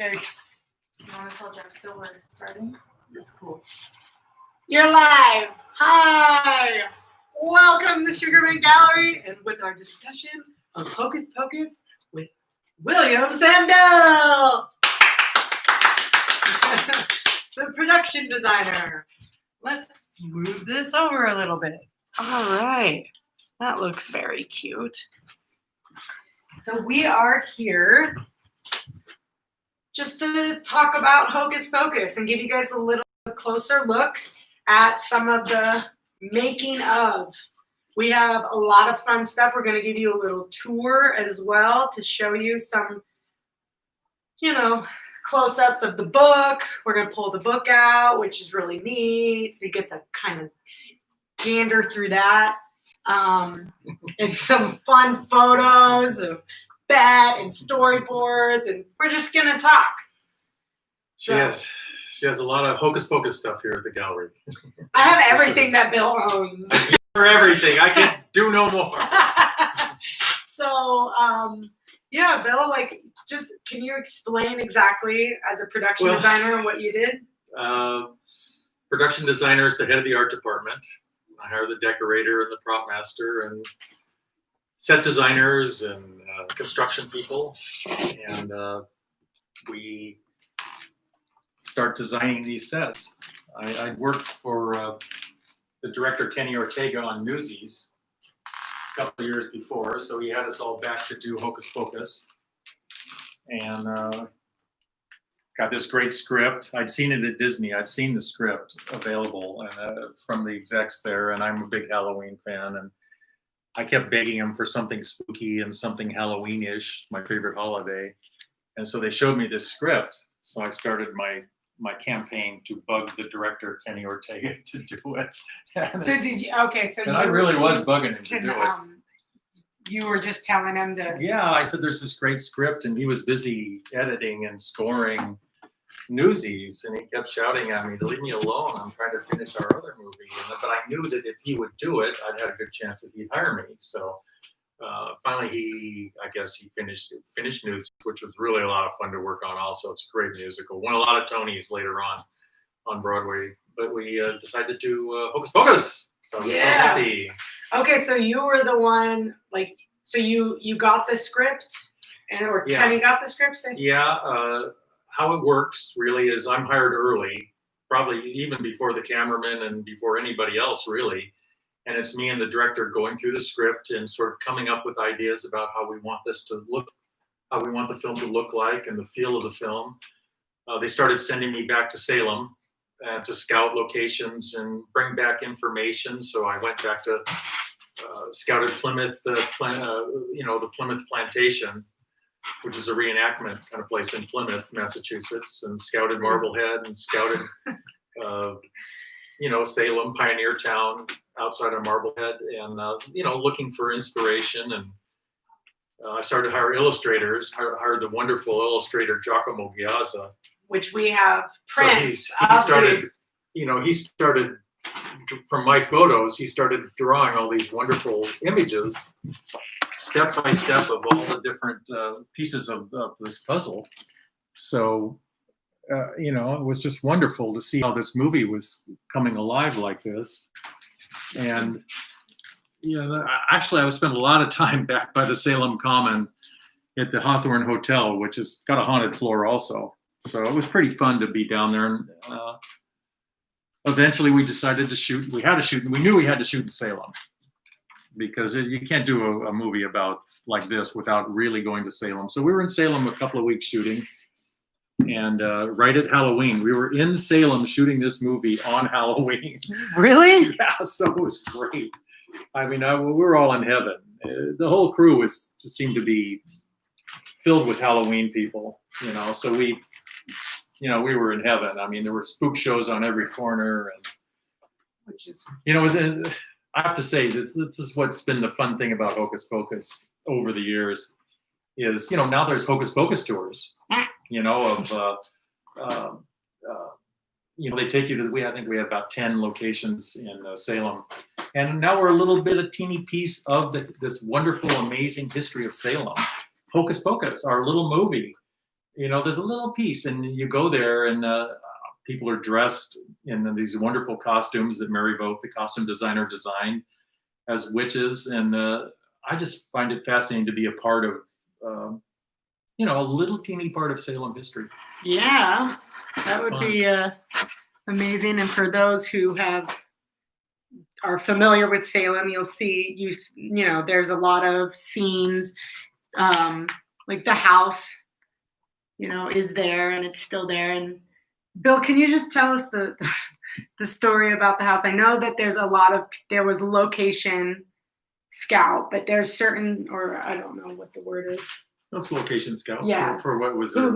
You want to tell Jessica we're starting? It's cool. You're live. Hi. Welcome to SugarMynt Gallery, and with our discussion of Hocus Pocus with William Sandell, the production designer. Let's move this over a little bit. All right. That looks very cute. So we are here just to talk about Hocus Pocus and give you guys a little closer look at some of the making of. We have a lot of fun stuff. We're going to give you a little tour as well to show you some, close-ups of the book. We're going to pull the book out, which is really neat. So you get to kind of gander through that. And some fun photos of Bet and storyboards, and we're just gonna talk. She has a lot of Hocus Pocus stuff here at the gallery. I have everything that Bill owns. For everything, I can do no more. So, Bill, just can you explain exactly as a production designer what you did? Production designer is the head of the art department. I hire the decorator and the prop master and set designers and construction people, and we start designing these sets. I worked for the director Kenny Ortega on Newsies a couple of years before, so he had us all back to do Hocus Pocus, and got this great script. I'd seen it at Disney. I'd seen the script available and from the execs there, and I'm a big Halloween fan, and I kept begging him for something spooky and something Halloween-ish, my favorite holiday. And so they showed me this script. So I started my campaign to bug the director, Kenny Ortega, to do it. And I really was bugging him to do it. You were just telling him to... Yeah, I said there's this great script, and he was busy editing and scoring Newsies, and he kept shouting at me to leave me alone. I'm trying to finish our other movie. But I knew that if he would do it, I'd have a good chance that he'd hire me. So finally, he finished Newsies, which was really a lot of fun to work on. Also, it's a great musical. Won a lot of Tonys later on Broadway. But we decided to do Hocus Pocus. So I'm so happy. Okay, so you were the one, so you got the script, or Kenny got the script? How it works really is I'm hired early, probably even before the cameraman and before anybody else really. And it's me and the director going through the script and sort of coming up with ideas about how we want this to look, how we want the film to look like and the feel of the film. They started sending me back to Salem to scout locations and bring back information. So I went back to scouted Plymouth, the Plymouth Plantation, which is a reenactment kind of place in Plymouth, Massachusetts, and scouted Marblehead and scouted, Salem, Pioneer Town outside of Marblehead, and, looking for inspiration. And I started to hire illustrators, hired the wonderful illustrator Giacomo Giazza. Which we have prints. So he started from my photos, he started drawing all these wonderful images, step by step, of all the different pieces of this puzzle. So, it was just wonderful to see how this movie was coming alive like this. And, actually, I would spend a lot of time back by the Salem Common at the Hawthorne Hotel, which has got a haunted floor also. So it was pretty fun to be down there. And eventually we decided to shoot. We knew we had to shoot in Salem, because you can't do a movie like this without really going to Salem. So we were in Salem a couple of weeks shooting, and right at Halloween, we were in Salem shooting this movie on Halloween. Really? Yeah, so it was great. I mean, we were all in heaven. The whole crew seemed to be filled with Halloween people, so we were in heaven. I mean, there were spook shows on every corner, and which is, I have to say, this is what's been the fun thing about Hocus Pocus over the years is, now there's Hocus Pocus tours, they take you to, I think we have about 10 locations in Salem. And now we're a teeny piece of this wonderful, amazing history of Salem. Hocus Pocus, our little movie. there's a little piece, and you go there, and people are dressed in these wonderful costumes that Mary Vogt, the costume designer, designed as witches, and I just find it fascinating to be a part of, a little teeny part of Salem history. Yeah, that would be amazing. And for those who are familiar with Salem, you'll see there's a lot of scenes, like the house, is there, and it's still there. And Bill, can you just tell us the story about the house? I know that there was a location scout, but there's certain, or I don't know what the word is. That's location scout. Yeah. For what was who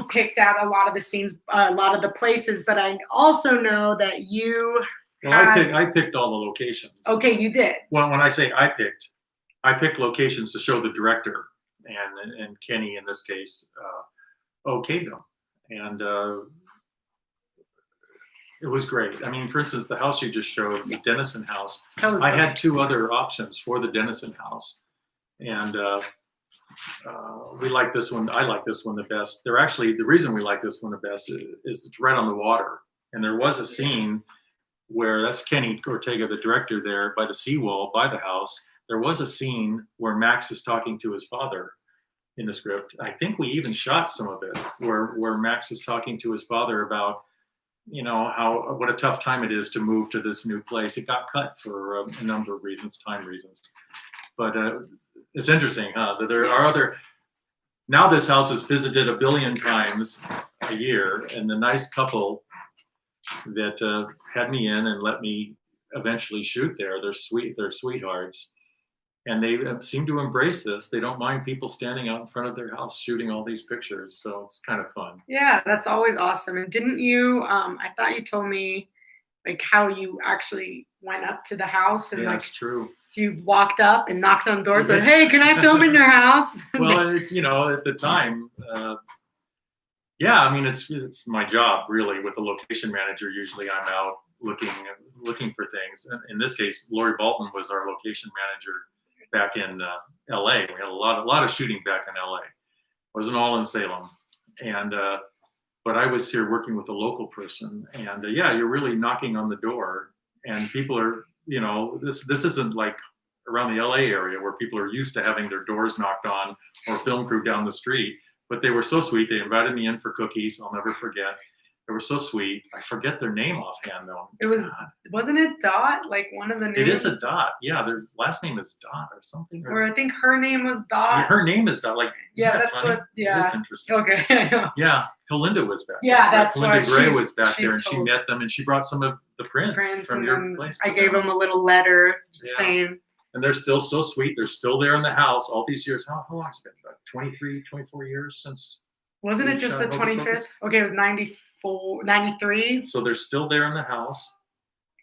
picked out a lot of the scenes, a lot of the places. But I also know that you. I picked all the locations. Okay, you did. Well, when I say I picked locations to show the director, and Kenny in this case okayed them, and it was great. I mean, for instance, the house you just showed, the Dennison house. I had 2 other options for the Dennison house, and we like this one. I like this one the best. The reason we like this one the best is it's right on the water, and there was a scene where that's Kenny Ortega, the director, there by the seawall by the house. There was a scene where Max is talking to his father in the script. I think we even shot some of it where Max is talking to his father about, what a tough time it is to move to this new place. It got cut for a number of reasons, time reasons. But it's interesting, that there are other. Now this house is visited 1 billion times a year, and the nice couple that had me in and let me eventually shoot there. They're sweethearts, and they seem to embrace this. They don't mind people standing out in front of their house shooting all these pictures, so it's kind of fun. Yeah, that's always awesome. And didn't you? I thought you told me like how you actually went up to the house and that's true. You walked up and knocked on doors and said, "Hey, can I film in your house?" Well, at the time. Yeah, I mean, it's my job really. With the location manager, usually I'm out looking for things. In this case, Lori Bolton was our location manager back in LA. We had a lot of shooting back in LA. It wasn't all in Salem, and but I was here working with a local person, and you're really knocking on the door, and people are, this isn't like around the LA area where people are used to having their doors knocked on or film crew down the street. But they were so sweet. They invited me in for cookies. I'll never forget. They were so sweet. I forget their name offhand though. Wasn't it Dot? Like one of the names? It is a Dot. Yeah, their last name is Dot or something. Or I think her name was Dot. Yeah, her name is Dot. Like that's funny? That's interesting. Okay. Yeah, Kalinda was back. Yeah, there. that's Kalinda why Gray was back there, and she met them, and she brought some of the prints from your place. I gave them a little letter saying. And they're still so sweet. They're still there in the house all these years. How long has it been? About 23, 24 years since. Wasn't it just the 25th? Okay, it was 94, 93. So they're still there in the house.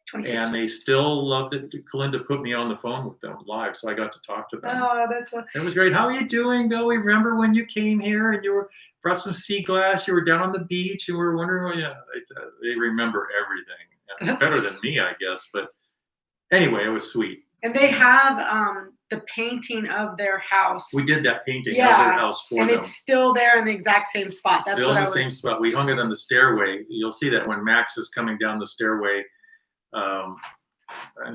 26. And they still loved it. Kalinda put me on the phone with them live, so I got to talk to them. Oh, it was great. How are you doing, Bill? We remember when you came here and you brought some sea glass. You were down on the beach and we were wondering, they remember everything. And that's better than me, I guess. But anyway, it was sweet. And they have the painting of their house. We did that painting of their house for them. And it's still there in the exact same spot. That's still in the same spot. We hung it on the stairway. You'll see that when Max is coming down the stairway, and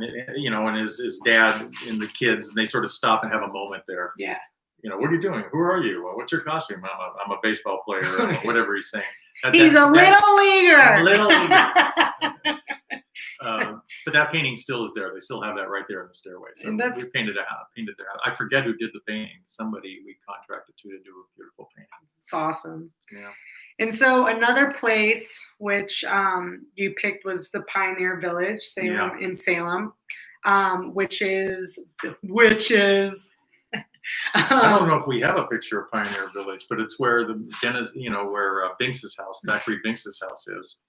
his dad and the kids, and they sort of stop and have a moment there. Yeah. What are you doing? Who are you? What's your costume? I'm a baseball player, or whatever he's saying. He's a little leaguer. Little leaguer. But that painting still is there. They still have that right there in the stairway. So we painted their house. I forget who did the painting. Somebody we contracted to do a beautiful painting. It's awesome. Yeah. And so another place which you picked was the Pioneer Village, in Salem, which is. I don't know if we have a picture of Pioneer Village, but it's where where Binks's house, Thackeray Binks's house is.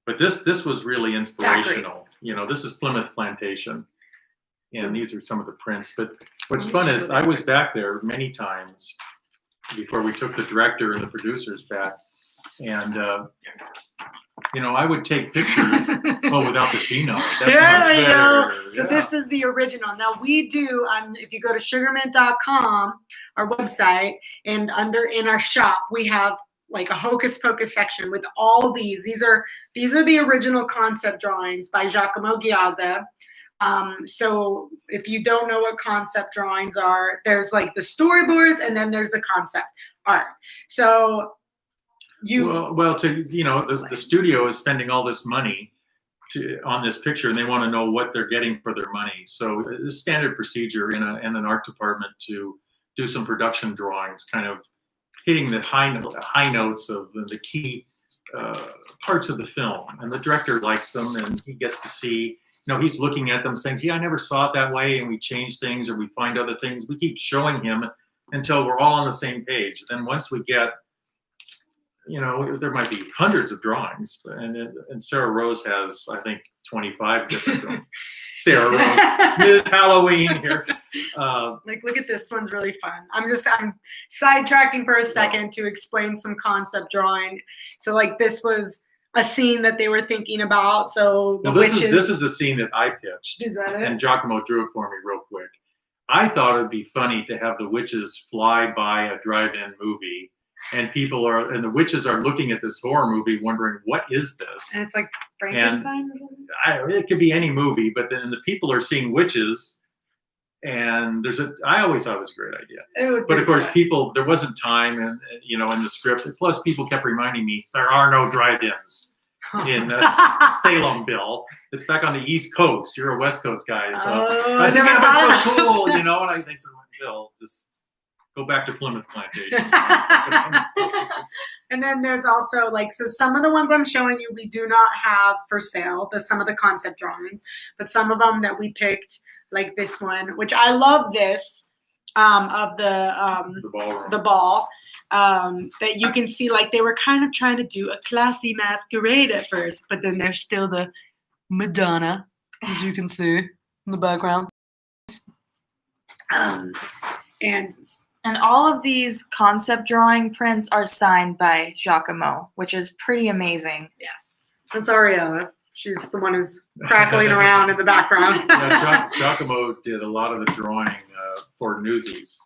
But this was really inspirational. Thackeray. This is Plymouth Plantation, and these are some of the prints. But what's fun is I was back there many times before we took the director and the producers back, and I would take pictures, without the Shino. That's There much we better. go. So this is the original. Now we do, if you go to sugarmynt.com, our website, and in our shop, we have like a Hocus Pocus section with all of these. These are the original concept drawings by Giacomo Giazza. So if you don't know what concept drawings are, there's like the storyboards and then there's the concept art. So the studio is spending all this money on this picture, and they want to know what they're getting for their money. So it's standard procedure in an art department to do some production drawings, kind of hitting the high notes of the key parts of the film. And the director likes them, and he gets to see, he's looking at them saying, gee, I never saw it that way, and we change things or we find other things. We keep showing him until we're all on the same page. Then once we get, there might be hundreds of drawings, and SaraRose has, I think, 25 different drawings. SaraRose, Ms. Halloween here. Look at this one's really fun. I'm sidetracking for a second to explain some concept drawing. So this was a scene that they were thinking about. So this is a scene that I pitched. Is that it? And Giacomo drew it for me real quick. I thought it'd be funny to have the witches fly by a drive-in movie, and the witches are looking at this horror movie wondering, what is this? And it's like Frankenstein or something? It could be any movie, but then the people are seeing witches, and I always thought it was a great idea. But of course, there wasn't time, and in the script. Plus, people kept reminding me there are no drive-ins in Salem, Bill. It's back on the East Coast. You're a West Coast guy, so I said, that's so cool, and they said, Bill, just go back to Plymouth Plantation. And then there's also so some of the ones I'm showing you, we do not have for sale, some of the concept drawings, but some of them that we picked, like this one, which I love this, of the ball, that you can see they were kind of trying to do a classy masquerade at first, but then there's still the Madonna, as you can see in the background. And all of these concept drawing prints are signed by Giacomo, which is pretty amazing. Yes. That's Ariella. She's the one who's crackling around in the background. Giacomo did a lot of the drawing for Newsies.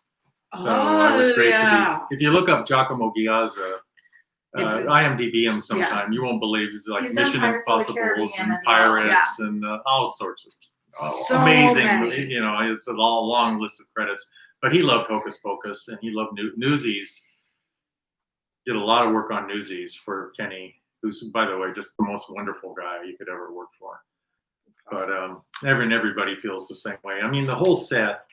So it was great to be. If you look up Giacomo Giazza, IMDb him sometime, you won't believe he's Mission Impossibles and Pirates and all sorts of amazing. Many. It's a long list of credits. But he loved Hocus Pocus, and he loved Newsies. Did a lot of work on Newsies for Kenny, who's, by the way, just the most wonderful guy you could ever work for. Awesome. But everybody feels the same way. I mean, the whole set,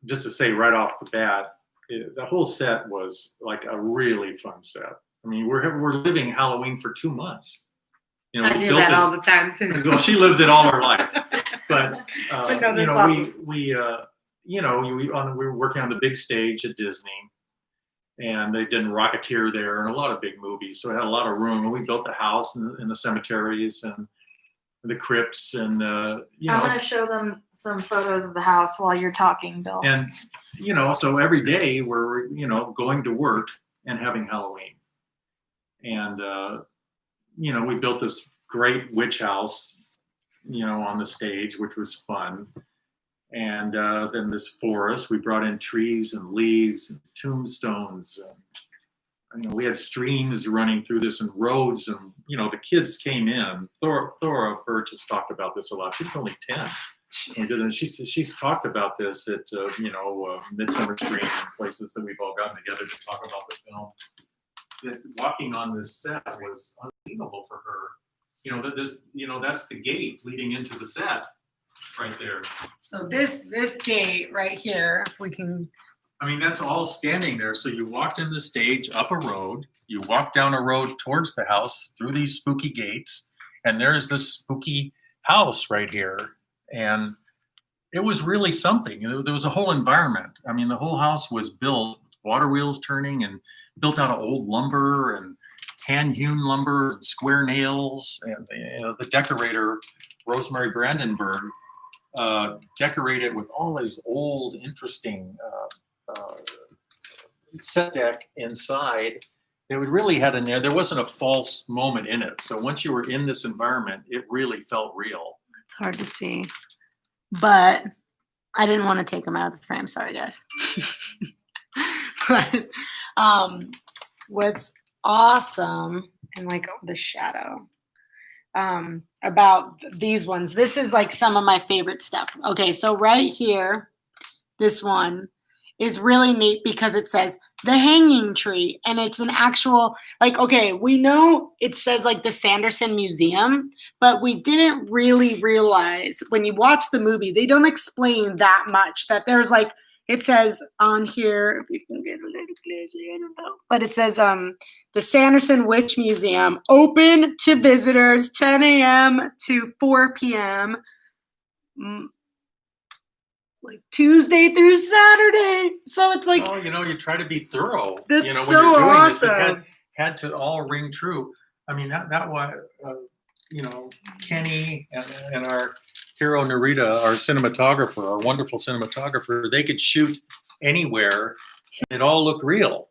just to say right off the bat, the whole set was like a really fun set. I mean, we're living Halloween for 2 months. I do that all the time too. Well, she lives it all her life. But no, that's awesome. we were working on the big stage at Disney, and they did Rocketeer there and a lot of big movies. So it had a lot of room, and we built the house in the cemeteries and the crypts, and I'm going to show them some photos of the house while you're talking, Bill. And so every day we're going to work and having Halloween, and we built this great witch house on the stage, which was fun. And then this forest, we brought in trees and leaves and tombstones. And, we had streams running through this and roads, and the kids came in. Thora Birch has talked about this a lot. She's only 10. And she's talked about this at Midsummer Screen and places that we've all gotten together to talk about the film. That walking on this set was unbelievable for her. That's the gate leading into the set. Right there. So this gate right here, if we can. I mean, that's all standing there. So you walked in the stage up a road, you walk down a road towards the house through these spooky gates, and there's this spooky house right here. And it was really something. There was a whole environment. I mean, the whole house was built, water wheels turning, and built out of old lumber and hand-hewn lumber and square nails. And the decorator, Rosemary Brandenburg, decorated with all his old, interesting set deck inside, It really had an air. There wasn't a false moment in it. So once you were in this environment, it really felt real. It's hard to see, but I didn't want to take them out of the frame. Sorry, guys. But what's awesome and like the shadow about these ones, this is like some of my favorite stuff. Okay, so right here, this one is really neat because it says the hanging tree, and it's an actual, like, okay, we know it says like the Sanderson Museum, but we didn't really realize when you watch the movie, they don't explain that much, that there's like, it says on here, if you can get a little closer, I don't know, but it says the Sanderson Witch Museum, open to visitors 10 a.m. to 4 p.m. Like Tuesday through Saturday. So it's like, oh, you try to be thorough. That's when so you're doing awesome. This, it had to all ring true. I mean, that was, Kenny and our hero Narita, our cinematographer, our wonderful cinematographer, they could shoot anywhere. It all looked real.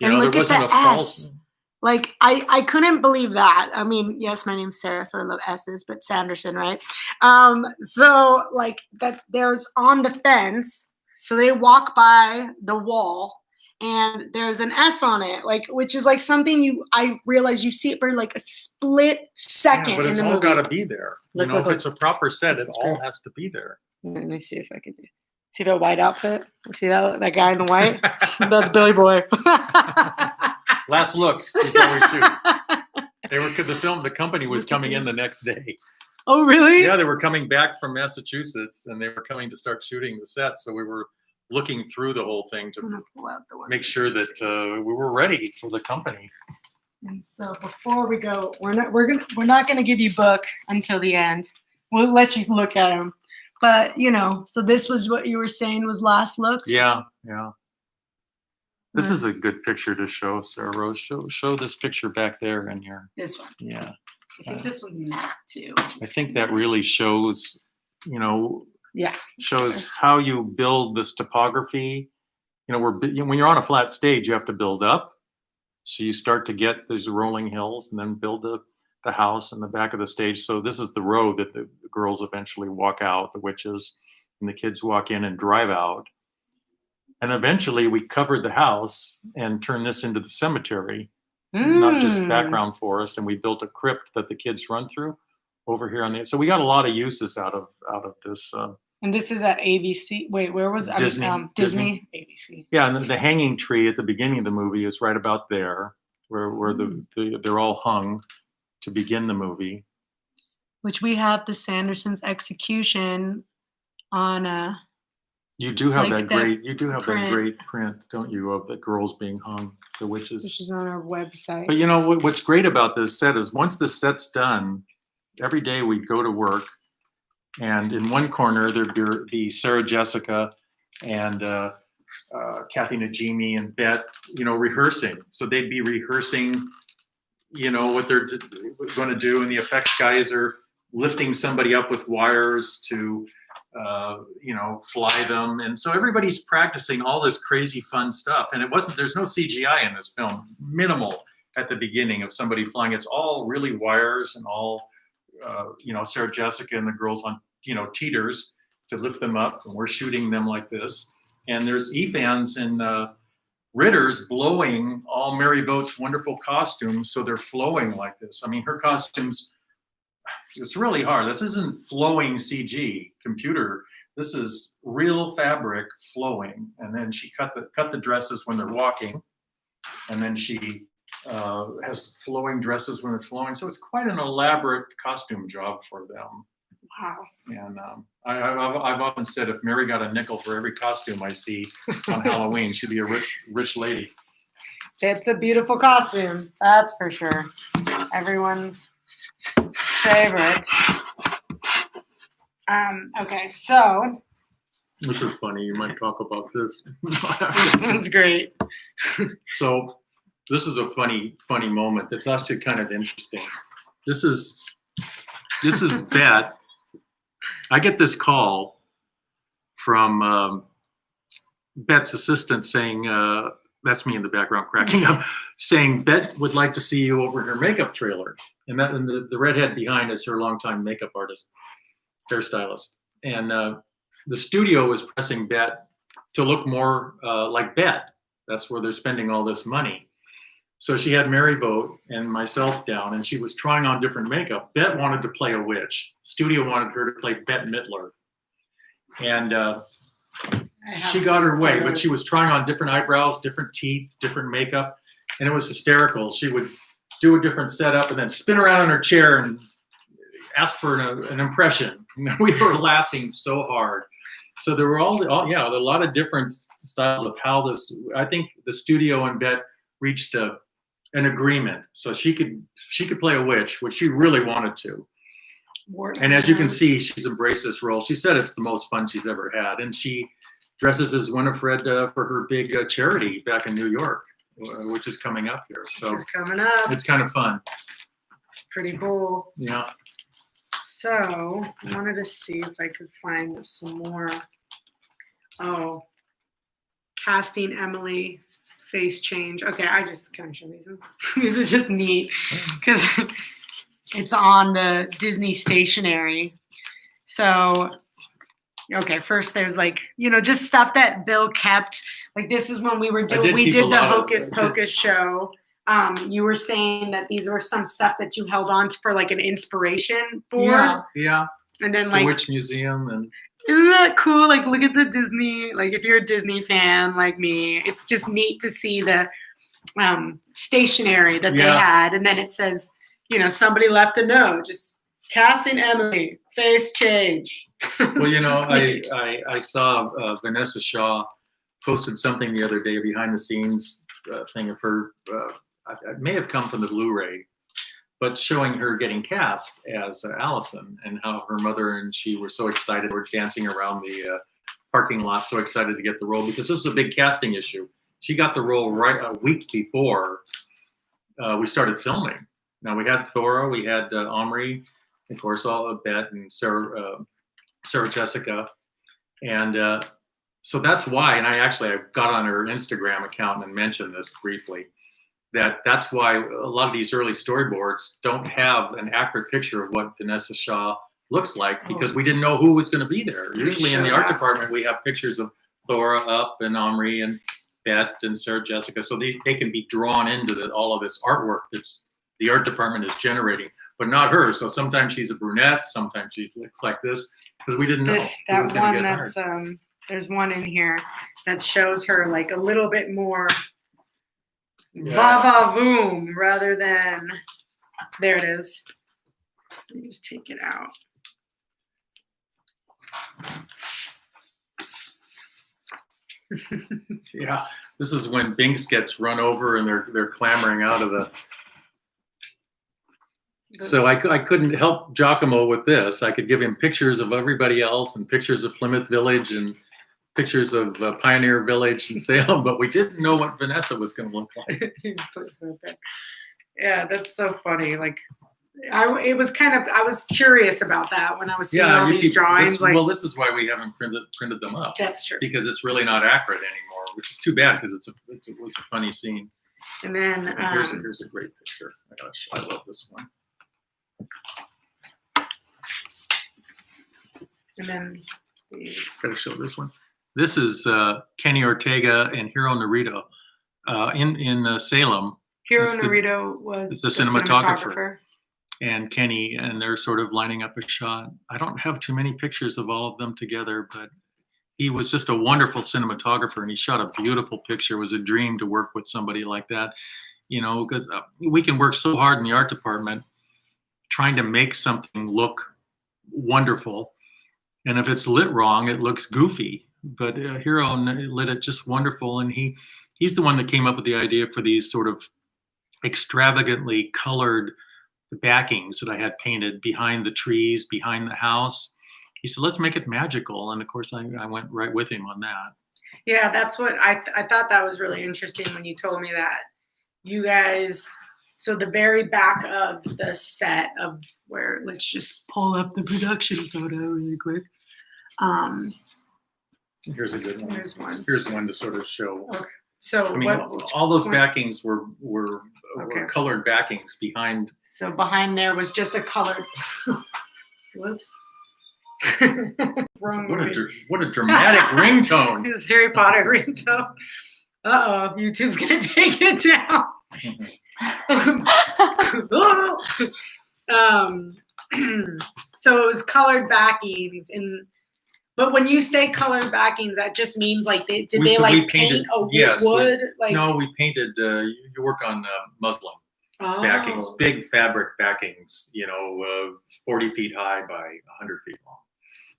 And there look at wasn't the a false. S. Like, I couldn't believe that. I mean, yes, my name's Sarah, so I love S's, but Sanderson, right? So like that there's on the fence, so they walk by the wall and there's an S on it, like, which is like something I realize you see it for like a split second. Yeah, but it's in the all movie. got to be there. Look, if it's a proper set, it all has to be there. Let me see if I can see that white outfit. See that guy in the white? That's Billy Boy. Last looks before we shoot. The company was coming in the next day. Oh, really? Yeah, they were coming back from Massachusetts and they were coming to start shooting the set. So we were looking through the whole thing to make sure that we were ready for the company. And so before we go, we're not gonna give you book until the end. We'll let you look at them. But so this was what you were saying was last looks. Yeah. This is a good picture to show, SaraRose. Show this picture back there in here. This one. Yeah. I think this one's matte too. I think that really shows, Yeah. shows how you build this topography. When you're on a flat stage, you have to build up. So you start to get these rolling hills and then build the house in the back of the stage. So this is the road that the girls eventually walk out, the witches, and the kids walk in and drive out. And eventually we covered the house and turned this into the cemetery, not just background forest. And we built a crypt that the kids run through over here on the. So we got a lot of uses out of this. And this is at ABC. Wait, where was it? Disney. ABC. Yeah, and the hanging tree at the beginning of the movie is right about there, where they're all hung to begin the movie. Which we have the Sanderson's execution on You do have like that great print, don't you, of the girls being hung, the witches. Which is on our website. But what's great about this set is once the set's done, every day we'd go to work, and in one corner there'd be Sarah Jessica and Kathy Najimy and Bet, rehearsing. So they'd be rehearsing, what they're going to do, and the effects guys are lifting somebody up with wires to fly them. And so everybody's practicing all this crazy fun stuff. And there's no CGI in this film, minimal at the beginning of somebody flying. It's all really wires and all, Sarah Jessica and the girls on, teeters to lift them up. And we're shooting them like this. And there's E-fans and Ritters blowing all Mary Vote's wonderful costumes. So they're flowing like this. I mean, her costumes, it's really hard. This isn't flowing CG computer. This is real fabric flowing. And then she cut the dresses when they're walking, and then she has flowing dresses when they're flowing. So it's quite an elaborate costume job for them. Wow. And I've often said if Mary got a nickel for every costume I see on Halloween, she'd be a rich lady. It's a beautiful costume, that's for sure. Everyone's favorite. Okay, so This is funny. You might talk about this. this one's great. So this is a funny moment. It's actually kind of interesting. This is Bet. I get this call from Bet's assistant saying, that's me in the background cracking up, saying Bet would like to see you over in her makeup trailer. And the redhead behind is her longtime makeup artist, hairstylist. And the studio was pressing Bet to look more like Bet. That's where they're spending all this money. So she had Mary Vogt and myself down, and she was trying on different makeup. Bet wanted to play a witch. Studio wanted her to play Bette Midler. And she got her way, but she was trying on different eyebrows, different teeth, different makeup, and it was hysterical. She would do a different setup and then spin around in her chair and ask for an impression. We were laughing so hard. So there were a lot of different styles of how this. I think the studio and Bet reached an agreement, so she could play a witch, which she really wanted to. And as you can see, she's embraced this role. She said it's the most fun she's ever had, and she dresses as Winfred for her big charity back in New York, which is coming up here. So it's coming up. It's kind of fun. Pretty cool. Yeah. So I wanted to see if I could find some more. Oh, casting Emily face change. Okay, I just kind of show these. These are just neat because it's on the Disney stationery. So, okay, first there's like, just stuff that Bill kept. Like this is when we did the Hocus Pocus show. You were saying that these were some stuff that you held on to for like an inspiration for. Yeah. And then the Witch Museum and. Isn't that cool? Like, look at the Disney, like if you're a Disney fan like me, it's just neat to see the stationery that they had. And then it says, somebody left a note, just casting Emily, face change. Well, I saw Vanessa Shaw posted something the other day behind the scenes thing of her, it may have come from the Blu-ray, but showing her getting cast as Allison and how her mother and she were so excited. Were dancing around the parking lot, so excited to get the role because this was a big casting issue. She got the role right a week before we started filming. Now we had Thora, we had Omri, of course, all of Bet and Sarah Jessica. And so that's why, and I got on her Instagram account and mentioned this briefly, that's why a lot of these early storyboards don't have an accurate picture of what Vanessa Shaw looks like because we didn't know who was going to be there. Usually in the art department, we have pictures of Thora up and Omri and Bet and Sarah Jessica. So they can be drawn into all of this artwork that's the art department is generating, but not her. So sometimes she's a brunette, sometimes she looks like this because we didn't know. That one that's, there's one in here that shows her like a little bit more va-va-voom rather than, there it is. Let me just take it out. Yeah, this is when Binks gets run over and they're clambering out of the. So I couldn't help Giacomo with this. I could give him pictures of everybody else and pictures of Plymouth Village and pictures of Pioneer Village and Salem, but we didn't know what Vanessa was going to look like. Yeah, that's so funny. Like, I was curious about that when I was seeing all these drawings. This is why we haven't printed them up. That's true. Because it's really not accurate anymore, which is too bad because it was a funny scene. And then here's a great picture. I love this one. And then gotta show this one. This is Kenny Ortega and Hiro Narito in Salem. Hiro Narito was the cinematographer. And Kenny, and they're sort of lining up a shot. I don't have too many pictures of all of them together, but he was just a wonderful cinematographer, and he shot a beautiful picture. It was a dream to work with somebody like that, because we can work so hard in the art department trying to make something look wonderful. And if it's lit wrong, it looks goofy. But Hiro lit it just wonderful, and he's the one that came up with the idea for these sort of extravagantly colored backings that I had painted behind the trees, behind the house. He said, let's make it magical. And of course, I went right with him on that. Yeah, that's what I thought that was really interesting when you told me that. You guys, so the very back of the set of where, let's just pull up the production photo really quick. Here's a good one. Here's one. Here's one to sort of show. Okay. So I mean, what? all those point- backings were Okay. colored backings behind. So behind there was just a colored. Whoops. Wrong movie. What a dramatic ringtone. This Harry Potter ringtone. Uh oh, YouTube's gonna take it down. So it was colored backings, but when you say colored backings, that just means like did they We paint painted- a yes, wood? Like No, we painted. You work on muslin oh. backings, big fabric backings. 40 feet high by 100 feet long.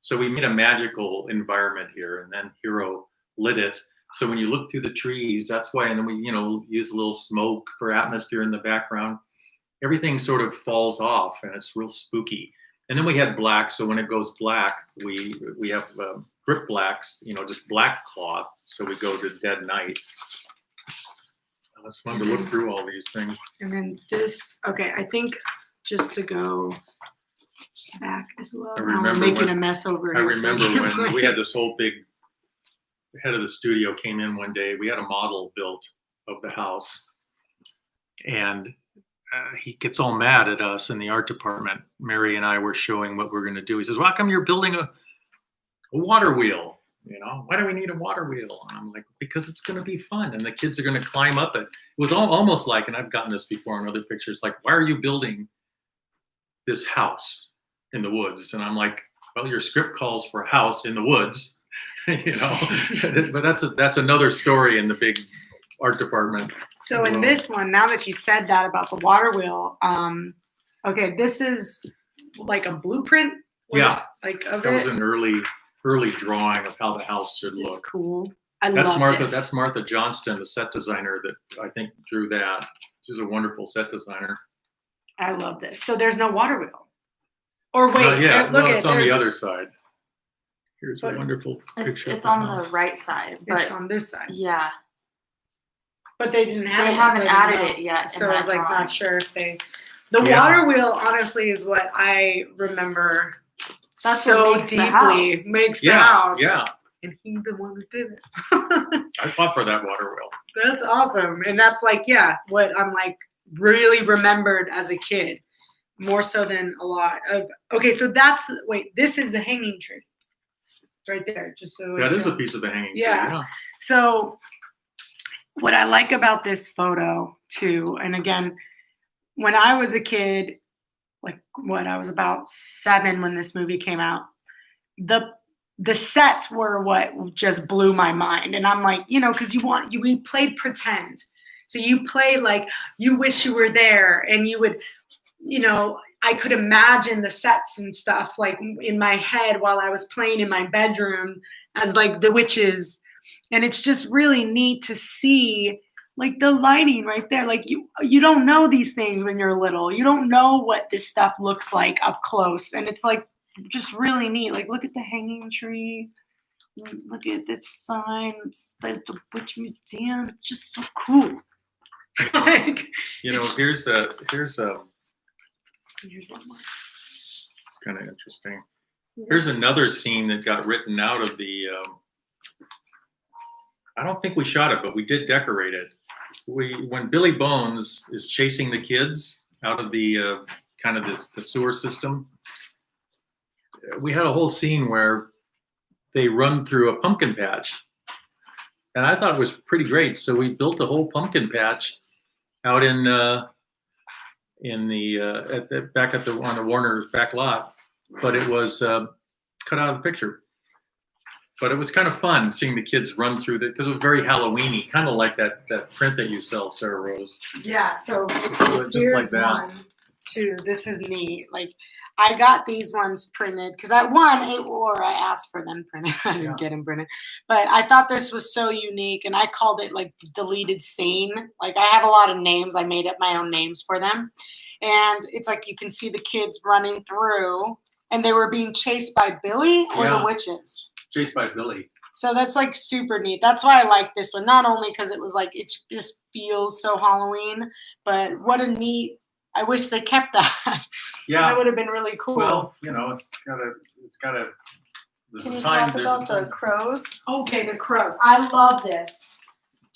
So we made a magical environment here, and then Hero lit it. So when you look through the trees, that's why. And then we, use a little smoke for atmosphere in the background. Everything sort of falls off, and it's real spooky. And then we had black. So when it goes black, we have grip blacks. Just black cloth. So we go to dead night. It's fun to look through all these things. And then this. Okay, I think just to go back as well. I Now we're remember making when- a mess over I here. so remember can't when play. we had this whole big head of the studio came in one day. We had a model built of the house, and he gets all mad at us in the art department. Mary and I were showing what we're going to do. He says, "Well, how come you're building a water wheel? Why do we need a water wheel?" And I'm like, "Because it's going to be fun, and the kids are going to climb up it." It was almost like, and I've gotten this before in other pictures, like, "Why are you building this house in the woods?" And I'm like, "Well, your script calls for a house in the woods." But that's another story in the big art department. So in this one, now that you said that about the water wheel, okay, this is like a blueprint. What Yeah. is- like of That was it. an early drawing of how the house should It's look. cool. I That's love Martha. this. That's Martha Johnston, the set designer that I think drew that. She's a wonderful set designer. I love this. So there's no water wheel. Or wait, yeah, look no, at it's on the there's- other side. Here's a But wonderful picture. It's of on the house. right side, It's but on this side, yeah, but they didn't have they it. haven't so I added didn't know. it yet. So in I was that like drawing. not sure if they. The Yeah. water wheel, honestly, is what I remember. That's so what makes the deeply house. makes the Yeah, house. yeah. And he's the one who did it. I fought for that water wheel. That's awesome. And that's like, yeah, what I'm like really remembered as a kid, more so than a lot of. Okay, so this is the hanging tree right there. Just so That it's is a shown. piece of the hanging tree. Yeah. Yeah. So what I like about this photo too, and again, when I was a kid, I was about 7 when this movie came out, the sets were what just blew my mind. And I'm like, because we played pretend. So you play like you wish you were there, and you would, I could imagine the sets and stuff like in my head while I was playing in my bedroom as like the witches. And it's just really neat to see like the lighting right there. Like you don't know these things when you're little. You don't know what this stuff looks like up close. And it's like just really neat. Like look at the hanging tree. Look at this sign. It's like the Witch Museum. It's just so cool. Like, Here's here's one more. it's kind of interesting. Here's another scene that got written out of the. I don't think we shot it, but we did decorate it. When Billy Bones is chasing the kids out of the the sewer system, we had a whole scene where they run through a pumpkin patch, and I thought it was pretty great. So we built a whole pumpkin patch out on the Warner's back lot, but it was cut out of the picture. But it was kind of fun seeing the kids run through because it was very Halloween-y, kind of like that print that you sell, SaraRose. Yeah, so Just here's like that. one, too. This is neat. Like, I got these ones printed because I asked for them printed. I didn't get them printed. But I thought this was so unique, and I called it, like, deleted scene. Like, I have a lot of names. I made up my own names for them. And it's like you can see the kids running through, and they were being chased by Billy or the Yeah. witches. Chased by Billy. So that's like super neat. That's why I like this one. Not only because it was like it just feels so Halloween, but what a neat. I wish they kept that. Yeah. That would have been really cool. Well, it's gotta. There's Can a you time. talk There's a about the time. crows? Okay, the crows. I love this.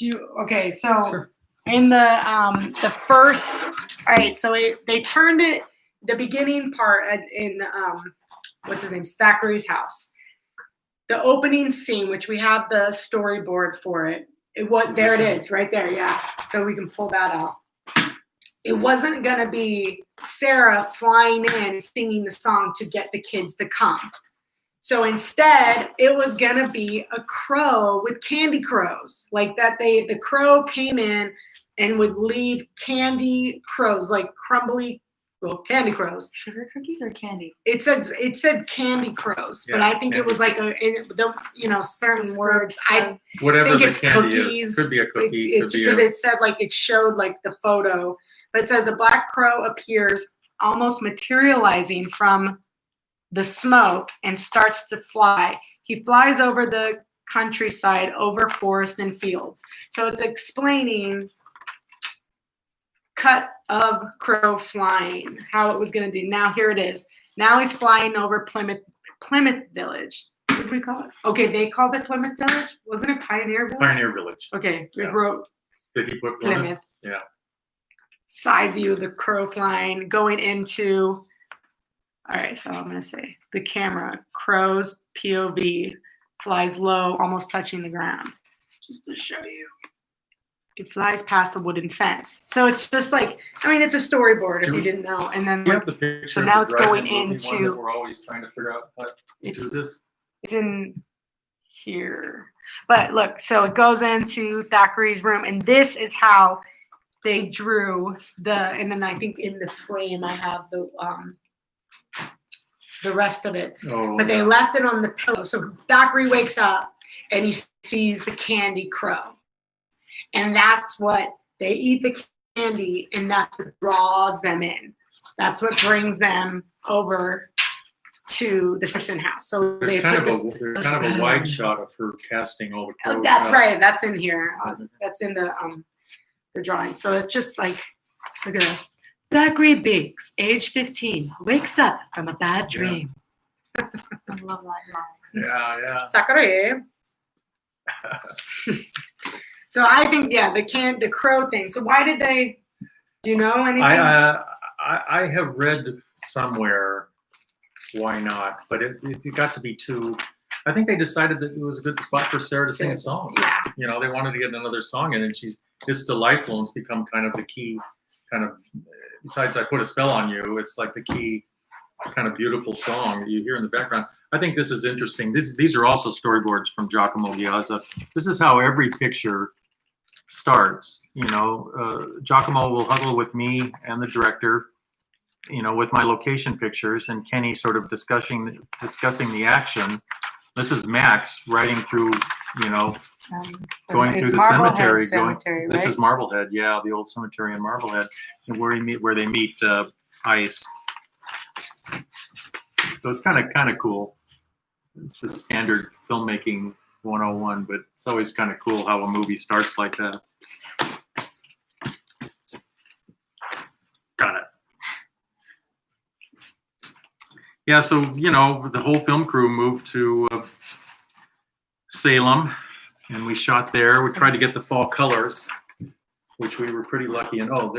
Okay, so Sure. in the first, all right, so they turned it the beginning part in what's his name, Thackeray's house. The opening scene, which we have the storyboard for it. There it is, right there, yeah. So we can pull that out. It wasn't gonna be Sarah flying in singing the song to get the kids to come. So instead, it was gonna be a crow with candy crows, like that. The crow came in and would leave candy crows, like crumbly, well, candy crows. Sugar cookies or candy? It said candy crows, but Yeah, I think it was like certain words. I Whatever think the it's candy cookies. is. Could be a cookie. It's could be because a, it said it showed the photo, but it says a black crow appears almost materializing from the smoke and starts to fly. He flies over the countryside, over forest and fields. So it's explaining cut of crow flying, how it was going to do. Now here it is. Now he's flying over Plymouth Village. What did we call it? Okay, they called it Plymouth Village. Wasn't it Pioneer Village? Pioneer Village. Okay, we Yeah. wrote Did he put Plymouth? Plymouth. Yeah. Side view of the crow flying, going into. All right, so I'm going to say the camera, crow's POV, flies low, almost touching the ground. Just to show you. It flies past a wooden fence. So it's just it's a storyboard if you didn't know. And then You have the picture. so of now the it's going driving movie one into- that we're always trying to figure out how to do It's- this. it's in here. But look, so it goes into Thackeray's room, and this is how they drew and then I think in the frame I have the rest of it. Oh, But they yeah. left it on the pillow. So Thackeray wakes up and he sees the candy crow. And that's what they eat, the candy, and that's what draws them in. That's what brings them over to the Sanderson house. So There's they kind put of this. a wide shot of her casting all the Oh, crows that's out. right. That's in here. That's in the drawing. So it's just look at that. Thackeray Biggs, age 15, wakes up from a bad dream. I love that line. Yeah. Thackeray. So I think the crow thing. So why did they? Do you know anything? I have read somewhere why not, but it got to be too. I think they decided that it was a good spot for Sarah to sing a song. Yeah. They wanted to get another song in, and it's delightful, and it's become kind of the key, kind of. Besides, I Put a Spell on You, it's like the key, kind of beautiful song that you hear in the background. I think this is interesting. These are also storyboards from Giacomo Giazza. This is how every picture starts. Giacomo will huddle with me and the director, with my location pictures, and Kenny sort of discussing the action. This is Max riding through, going through the cemetery. This is Marblehead, yeah, the old cemetery in Marblehead, where they meet Ice. So it's kind of cool. It's just standard filmmaking 101, but it's always kind of cool how a movie starts like that. Got it. Yeah, so, the whole film crew moved to Salem, and we shot there. We tried to get the fall colors, which we were pretty lucky. And Well,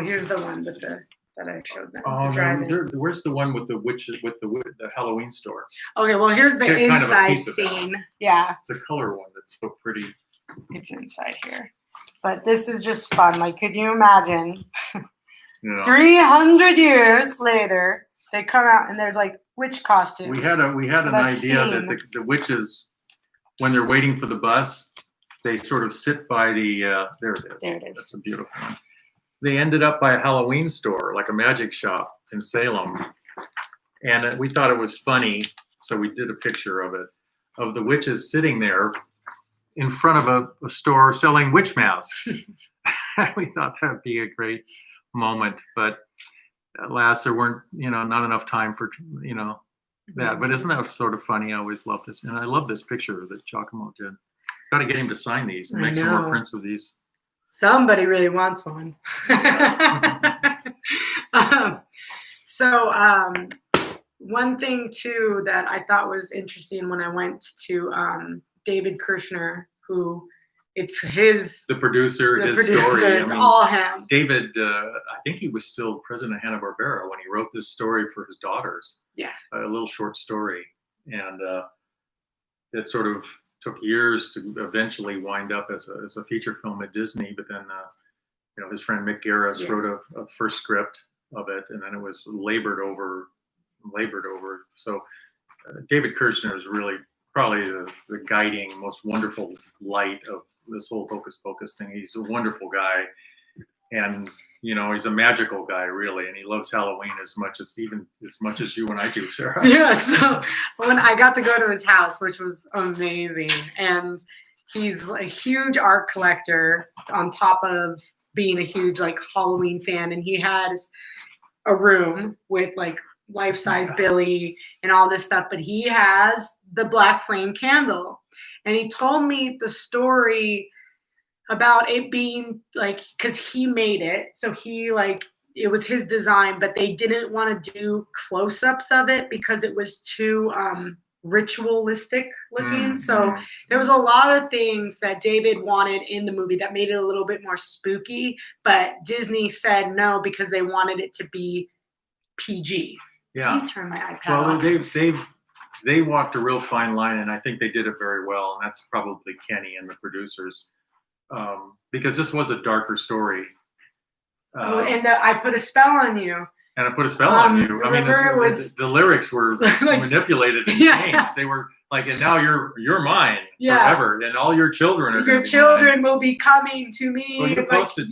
here's the one that I showed them. oh the drive-in. no, where's the one with the witches with the Halloween store? Okay, well here's the Kind of a inside piece of that. scene. Yeah, It's a color one that's so pretty. it's inside here. But this is just fun. Could you imagine? 300 years later, they come out and there's witch costumes. We had an that idea scene- that the witches, when they're waiting for the bus, they sort of sit by the. There it is. There it is. That's a beautiful one. They ended up by a Halloween store, like a magic shop in Salem, and we thought it was funny, so we did a picture of it, of the witches sitting there in front of a store selling witch masks. We thought that would be a great moment, but alas, there weren't, not enough time for, that. But isn't that sort of funny? I always love this, and I love this picture that Giacomo did. Got to get him to sign these and I make some more know. prints of these. Somebody really wants one. One thing too that I thought was interesting when I went to David Kirshner, who it's his. The producer, The his producer, story. it's all him. David, I think he was still president of Hanna-Barbera when he wrote this story for his daughters. Yeah. A little short story. And it sort of took years to eventually wind up as a feature film at Disney. But then, his friend Mick Garris wrote a first script of it, and then it was labored over. So David Kirshner is really probably the guiding, most wonderful light of this whole Hocus Pocus thing. He's a wonderful guy, and he's a magical guy, really, and he loves Halloween as much as you and I do, Sarah. Yeah. So when I got to go to his house, which was amazing, and he's a huge art collector on top of being a huge Halloween fan, and he has a room with life-size Billy and all this stuff, but he has the black flame candle, and he told me the story about it being because he made it, so he it was his design, but they didn't want to do close-ups of it because it was too ritualistic looking. So there was a lot of things that David wanted in the movie that made it a little bit more spooky, but Disney said no because they wanted it to be PG. Yeah. Let me turn my iPad off. They walked a real fine line, and I think they did it very well. And that's probably Kenny and the producers, because this was a darker story. I put a spell on you. And I put a spell on you. I mean, the lyrics were manipulated and changed. They were and now you're mine forever, and all your children are. Your children will be coming to me. Well, you posted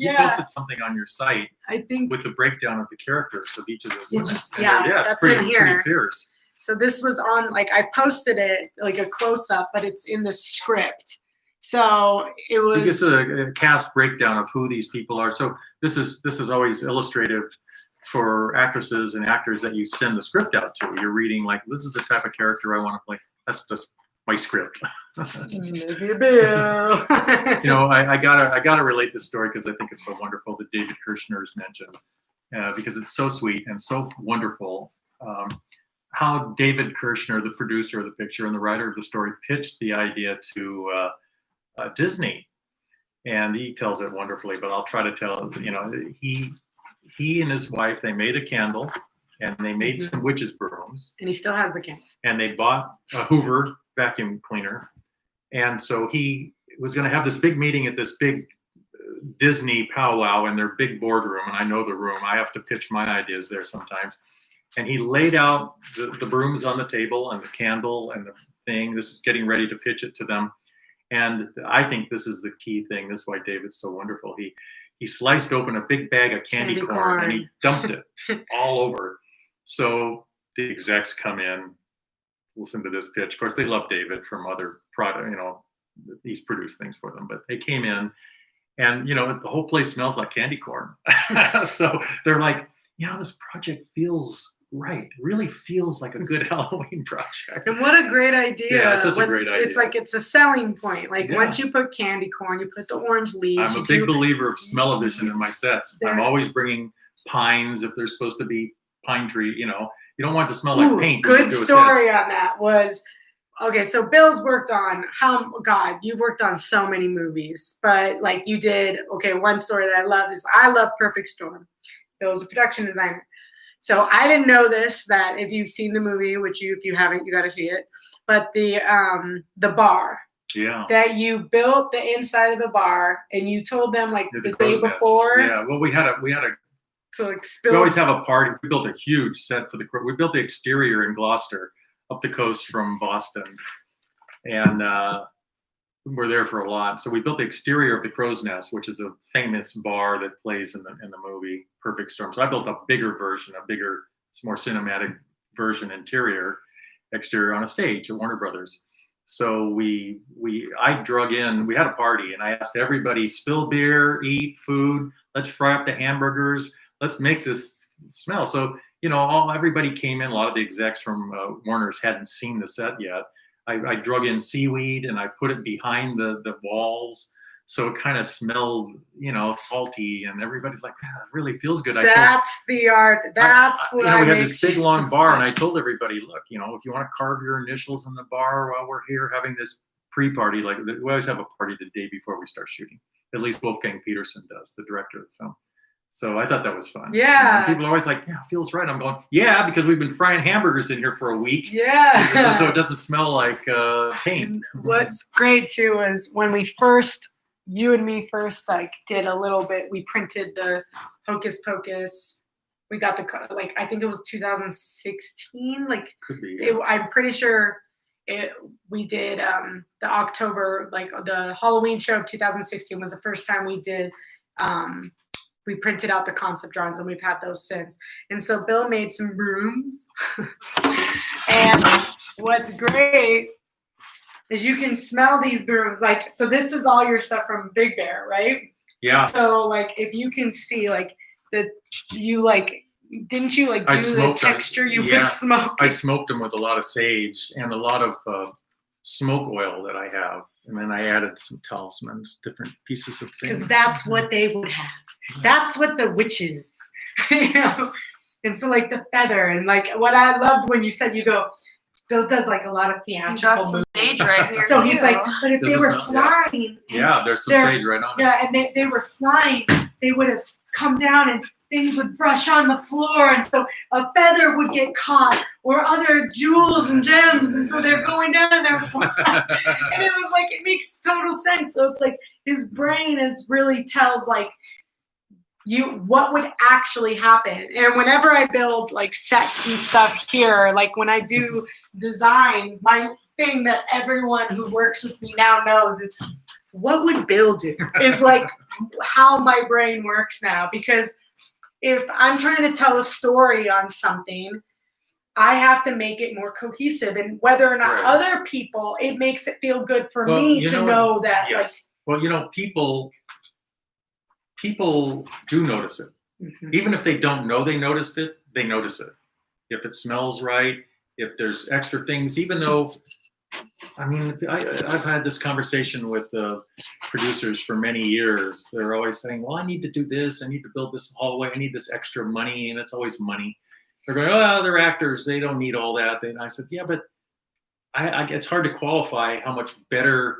something on your site. I think with the breakdown of the characters of each of those women. That's in here. Pretty fierce. So this was on I posted it a close up, but it's in the script. So it was. It's a cast breakdown of who these people are. So this is always illustrative for actresses and actors that you send the script out to. You're reading this is the type of character I want to play. That's just my script. Maybe a bill. I gotta relate this story because I think it's so wonderful that David Kirshner's mentioned, because it's so sweet and so wonderful. How David Kirshner, the producer of the picture and the writer of the story, pitched the idea to Disney, and he tells it wonderfully. But I'll try to tell. He and his wife, they made a candle, and they made some witches' brooms. And he still has the candle. And they bought a Hoover vacuum cleaner. And so he was going to have this big meeting at this big Disney powwow in their big boardroom. And I know the room. I have to pitch my ideas there sometimes. And he laid out the brooms on the table and the candle and the thing. This is getting ready to pitch it to them. And I think this is the key thing. This is why David's so wonderful. He sliced open a big bag of candy corn and he dumped it all over. So the execs come in, listen to this pitch. Of course, they love David from other product, he's produced things for them, but they came in and, the whole place smells like candy corn. So they're like, this project feels right. It really feels like a good Halloween project. And what a great idea. Yeah, such a great idea. It's a selling point. Once you put candy corn, you put the orange leaves. I'm a big believer of smell-o-vision in my sets. I'm always bringing pines if there's supposed to be pine tree, you don't want it to smell like paint. Good story on that was, okay, so Bill's worked on, you've worked on so many movies, but you did, one story that I love is, I love Perfect Storm. Bill's a production designer. So I didn't know this, that if you've seen the movie, which if you haven't, you got to see it, but the bar. Yeah. That you built the inside of the bar and you told them the day before. Yeah. Well, we had a we always have a party. We built a huge set for we built the exterior in Gloucester up the coast from Boston. And we're there for a lot. So we built the exterior of the Crow's Nest, which is a famous bar that plays in the movie Perfect Storm. So I built a bigger version, more cinematic version exterior on a stage at Warner Brothers. So I drug in, we had a party and I asked everybody, spill beer, eat food, let's fry up the hamburgers, let's make this smell. So, everybody came in, a lot of the execs from Warner's hadn't seen the set yet. I drug in seaweed and I put it behind the walls. So it kind of smelled, salty, and everybody's like, man, it really feels good. That's the art. That's what we had this big long bar, and I told everybody, look, if you want to carve your initials in the bar while we're here having this pre-party, like we always have a party the day before we start shooting. At least Wolfgang Peterson does, the director of the film. So I thought that was fun. Yeah. People are always like, yeah, it feels right. I'm going, yeah, because we've been frying hamburgers in here for a week. Yeah. So it doesn't smell like paint. And what's great too is when you and me first like did a little bit, we printed the Hocus Pocus. We got I think it was 2016. Like, Could be, yeah. I'm pretty sure we did the October, like the Halloween show of 2016 was the first time we did. We printed out the concept drawings, and we've had those since. And so Bill made some brooms. And what's great is you can smell these brooms. Like, so this is all your stuff from Big Bear, right? Yeah. So like, if you can see like didn't you like do the texture? You put smoke. I smoked them with a lot of sage and a lot of smoke oil that I have. And then I added some talismans, different pieces of things. Because that's what they would have. That's what the witches, you know. And so like the feather and like what I loved when you said Bill does like a lot of theatrical some movies. stage right here. So he's too. like, but if they were flying, yeah, there's some sage right on it. Yeah, and they were flying, they would have come down and things would brush on the floor, and so a feather would get caught or other jewels and gems, and so they're going down and they're flying. And it was like, it makes total sense. So it's like his brain really tells like what would actually happen. And whenever I build like sets and stuff here, like when I do designs, my thing that everyone who works with me now knows is, what would Bill do? Is like how my brain works now. Because if I'm trying to tell a story on something, I have to make it more cohesive. And whether or not other people, it makes it feel good for me to know that. Yes. Well, you know, people do notice it. Mm-hmm. Even if they don't know they noticed it, they notice it. If it smells right, if there's extra things, even though, I mean, I've had this conversation with producers for many years. They're always saying, well, I need to do this. I need to build this hallway. I need this extra money. And it's always money. They're going, oh, they're actors. They don't need all that. And I said, yeah, but it's hard to qualify how much better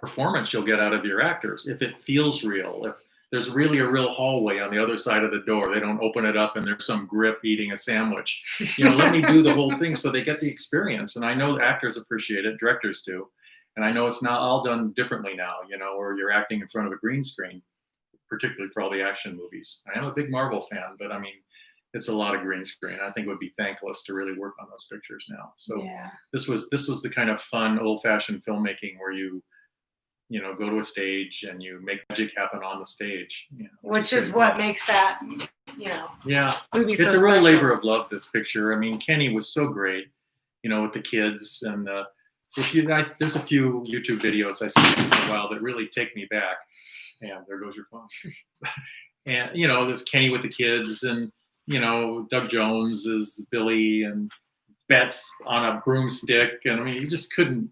performance you'll get out of your actors if it feels real. If there's really a real hallway on the other side of the door, they don't open it up and there's some grip eating a sandwich. You know, let me do the whole thing so they get the experience. And I know actors appreciate it, directors do. And I know it's not all done differently now, you know, or you're acting in front of a green screen, particularly for all the action movies. I am a big Marvel fan, but I mean, it's a lot of green screen. I think it would be thankless to really work on those pictures now. So this was the kind of fun, old-fashioned filmmaking where you know, go to a stage and you make magic happen on the stage. You know, which is what makes that, you know, movie so it's a real special. labor of love, this picture. I mean, Kenny was so great, you know, with the kids. And there's a few YouTube videos I see once in a while that really take me back. And there goes your phone. And, you know, there's Kenny with the kids, and, you know, Doug Jones is Billy, and Betts on a broomstick. And I mean, you just couldn't,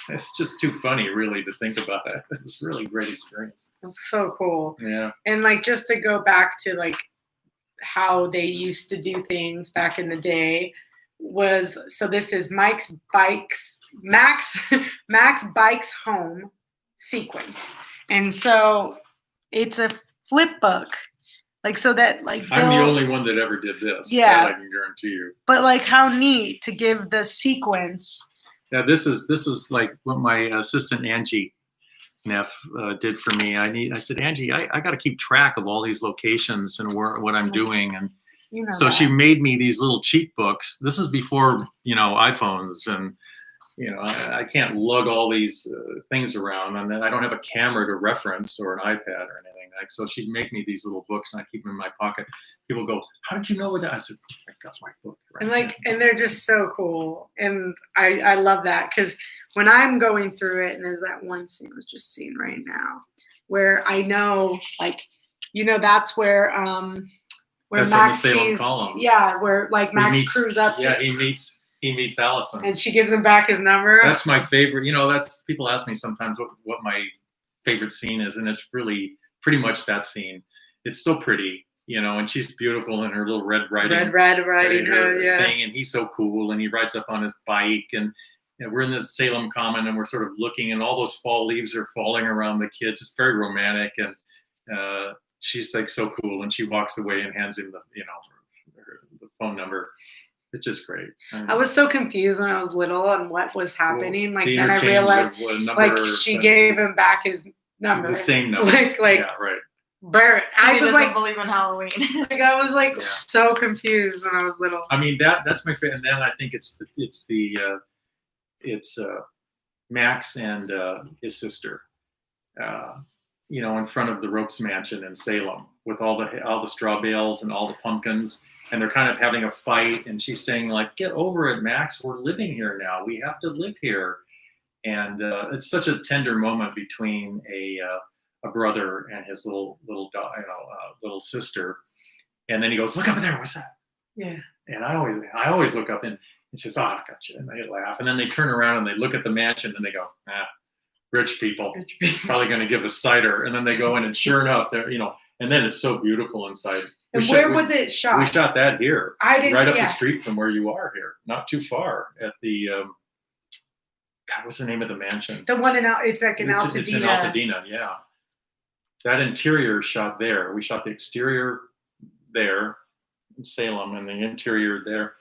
it's just too funny really to think about it. It was really a great experience. It's so cool. Yeah. And like, just to go back to like how they used to do things back in the day so this is Max Bikes Home sequence. And so it's a flip book. Like, so that, like, I'm the only one that ever did this. Yeah. I can guarantee you. But, like, how neat to give the sequence. Yeah, this is like what my assistant, Angie Neff, did for me. I said, Angie, I got to keep track of all these locations and what I'm doing. And you know so she made me these little cheat books. This is before, you know, iPhones, and, you know, I can't lug all these things around, and then I don't have a camera to reference or an iPad or anything. Like, so she'd make me these little books, and I keep them in my pocket. People go, how did you know what that? I said, I got my book right And like, now. and they're just so cool. And I love that, because when I'm going through it, and there's that one scene I was just seeing right now, where I know, like, you know, that's where That's Max on the Salem sees, column. yeah, where like Max crews up to, he meets Allison. and she gives him back his number. That's my favorite. You know, that's, people ask me sometimes what my favorite scene is, and it's really pretty much that scene. It's so pretty, you know, and she's beautiful in her little red riding Red Riding Hood, yeah. thing, and he's so cool, and he rides up on his bike, and and we're in the Salem Common, and we're sort of looking, and all those fall leaves are falling around the kids. It's very romantic, and she's like so cool, and she walks away and hands him the phone number. It's just great. I was so confused when I was little on what was happening. Like the then I interchange realized, of a number, like she gave him back his number, the same number. Like yeah, right. Barrett. I He was doesn't like, believe in Halloween. I was like Yeah. so confused when I was little. I mean that's my favorite. And then I think it's Max and his sister, in front of the Ropes Mansion in Salem with all the straw bales and all the pumpkins, and they're kind of having a fight, and she's saying like, "Get over it, Max. We're living here now. We have to live here." And it's such a tender moment between a brother and his little sister. And then he goes, "Look up there. What's that?" Yeah. And I always look up, and she says, "Oh, gotcha." And they laugh, and then they turn around and they look at the mansion, and they go, rich people, probably going to give us cider. And then they go in, and sure enough, they're, and then it's so beautiful inside. And where was it shot? We shot that here, I didn't. right up yeah. the street from where you are here, not too far at the, God, what's the name of the mansion? The one it's like in It's in Altadena. Altadena, yeah. That interior is shot there. We shot the exterior there in Salem, and the interior there,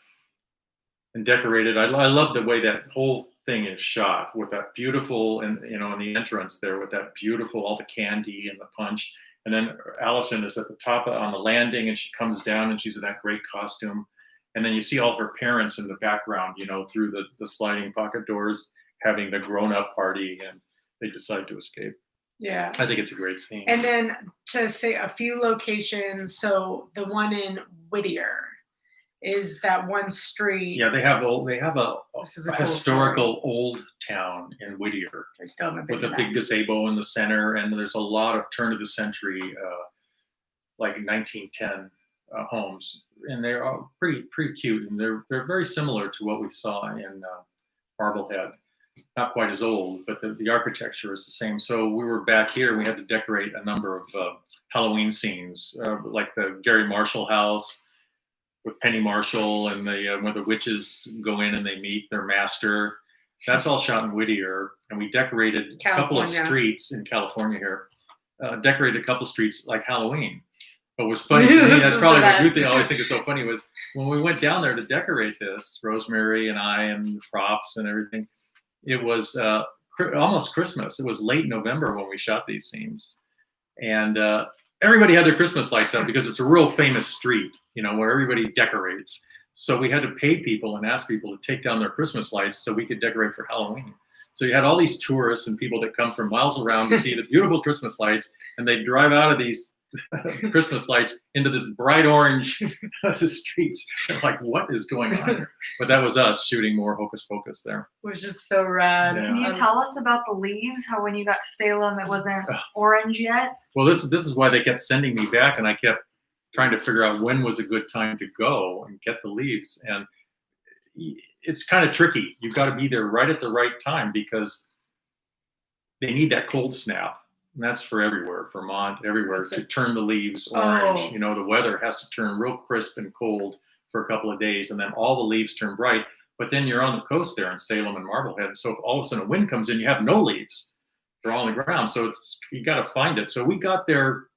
and decorated. I love the way that whole thing is shot with that beautiful, and in the entrance there with that beautiful, all the candy and the punch. And then Allison is at the top on the landing, and she comes down, and she's in that great costume. And then you see all her parents in the background, through the sliding pocket doors, having the grown-up party, and they decide to escape. Yeah. I think it's a great scene. And then to say a few locations, so the one in Whittier is that one street. Yeah, they have a This is a cool historical old town in Whittier I still haven't been with a to big that. gazebo in the center, and there's a lot of turn of the century, like 1910 homes, and they're all pretty cute, and they're very similar to what we saw in Marblehead. Not quite as old, but the architecture is the same. So we were back here, and we had to decorate a number of Halloween scenes, like the Gary Marshall house with Penny Marshall, and where the witches go in and they meet their master. That's all shot in Whittier, and we decorated a couple of California. streets in California here. Decorated a couple streets like Halloween. What was funny to me, This that's is probably the what you best. think I always think is so funny, was when we went down there to decorate this, Rosemary and I, and the props and everything, it was almost Christmas. It was late November when we shot these scenes. And everybody had their Christmas lights up because it's a real famous street, where everybody decorates. So we had to pay people and ask people to take down their Christmas lights so we could decorate for Halloween. So you had all these tourists and people that come from miles around to see the beautiful Christmas lights, and they drive out of these Christmas lights into this bright orange streets. They're like, what is going on here? But that was us shooting more Hocus Pocus there. Which is so rad. Yeah. Can you tell us about the leaves? How when you got to Salem, it wasn't orange yet? Well, this is why they kept sending me back, and I kept trying to figure out when was a good time to go and get the leaves. And it's kind of tricky. You've got to be there right at the right time, because they need that cold snap. And that's for everywhere, Vermont, everywhere, to turn the leaves orange. Oh. The weather has to turn real crisp and cold for a couple of days, and then all the leaves turn bright. But then you're on the coast there in Salem and Marblehead. So if all of a sudden a wind comes in, you have no leaves. They're all on the ground. So you got to find it. So we got there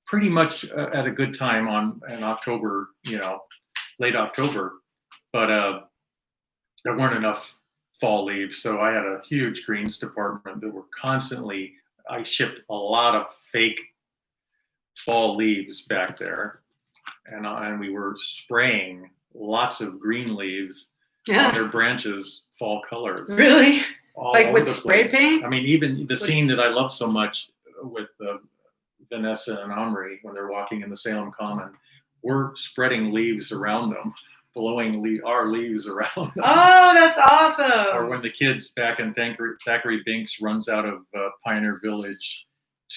pretty much at a good time in October, late October. But there weren't enough fall leaves. So I had a huge greens department that were constantly, I shipped a lot of fake fall leaves back there. And we were spraying lots of green leaves on their branches, fall colors. Really? All Like over with the spray place. paint? I mean, even the scene that I love so much with Vanessa and Omri when they're walking in the Salem Common, we're spreading leaves around them, blowing our leaves around them. Oh, that's awesome. Or when the kids back in Thackeray Binks runs out of Pioneer Village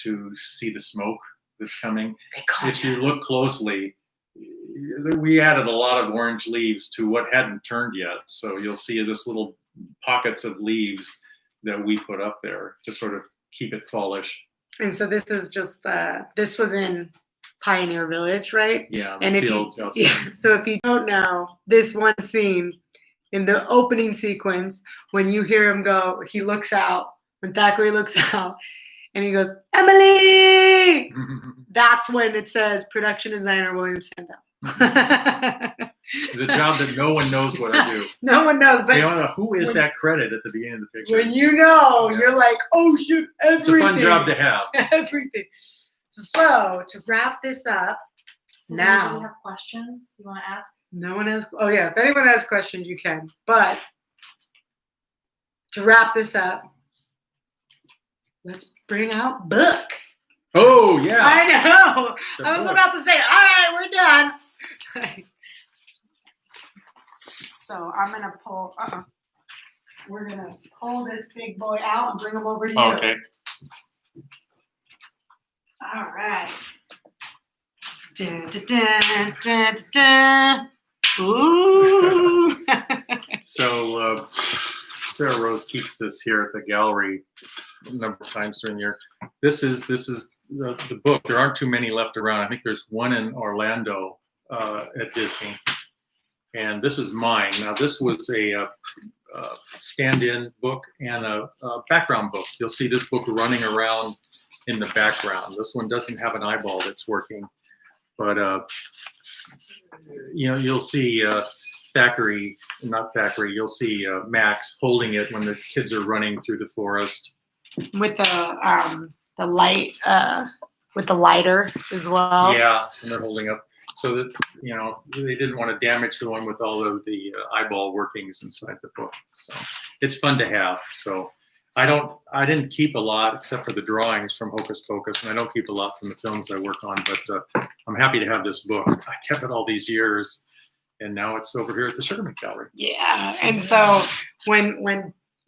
to see the smoke that's coming. If you look closely, we added a lot of orange leaves to what hadn't turned yet. So you'll see this little pockets of leaves that we put up there to sort of keep it fallish. And so this is just, this was in Pioneer Village, right? Yeah, And the if fields outside. So if you don't know, this one scene in the opening sequence, when you hear him go, he looks out, when Thackeray looks out, and he goes, Emily! That's when it says production designer William Sandell. The job that no one knows what I do. No one knows, but You know, who is that credit at the beginning of the picture? when you know, Yeah. you're like, oh shoot, It's everything. a fun job to have. Everything. So to wrap this up, Does now anybody have questions you want to ask? no one has. Oh yeah, if anyone has questions, you can. But to wrap this up, let's bring out book. Oh yeah. I know. The I was book. about to say, all right, we're done. So I'm gonna pull. We're gonna pull this big boy out and bring him over to you. Okay. All right. Dun, dun, dun, dun, dun, dun. Ooh. So SaraRose keeps this here at the gallery a number of times during the year. This is the book. There aren't too many left around. I think there's one in Orlando at Disney, and this is mine. Now this was a stand-in book and a background book. You'll see this book running around in the background. This one doesn't have an eyeball that's working, but you know, you'll see not Thackeray, you'll see Max holding it when the kids are running through the forest. With the light, with the lighter as well. Yeah, and they're holding up. So that, you know, they didn't want to damage the one with all of the eyeball workings inside the book. So it's fun to have. So I didn't keep a lot except for the drawings from Hocus Pocus, and I don't keep a lot from the films I work on, but I'm happy to have this book. I kept it all these years, and now it's over here at the SugarMynt Gallery. Yeah. And so when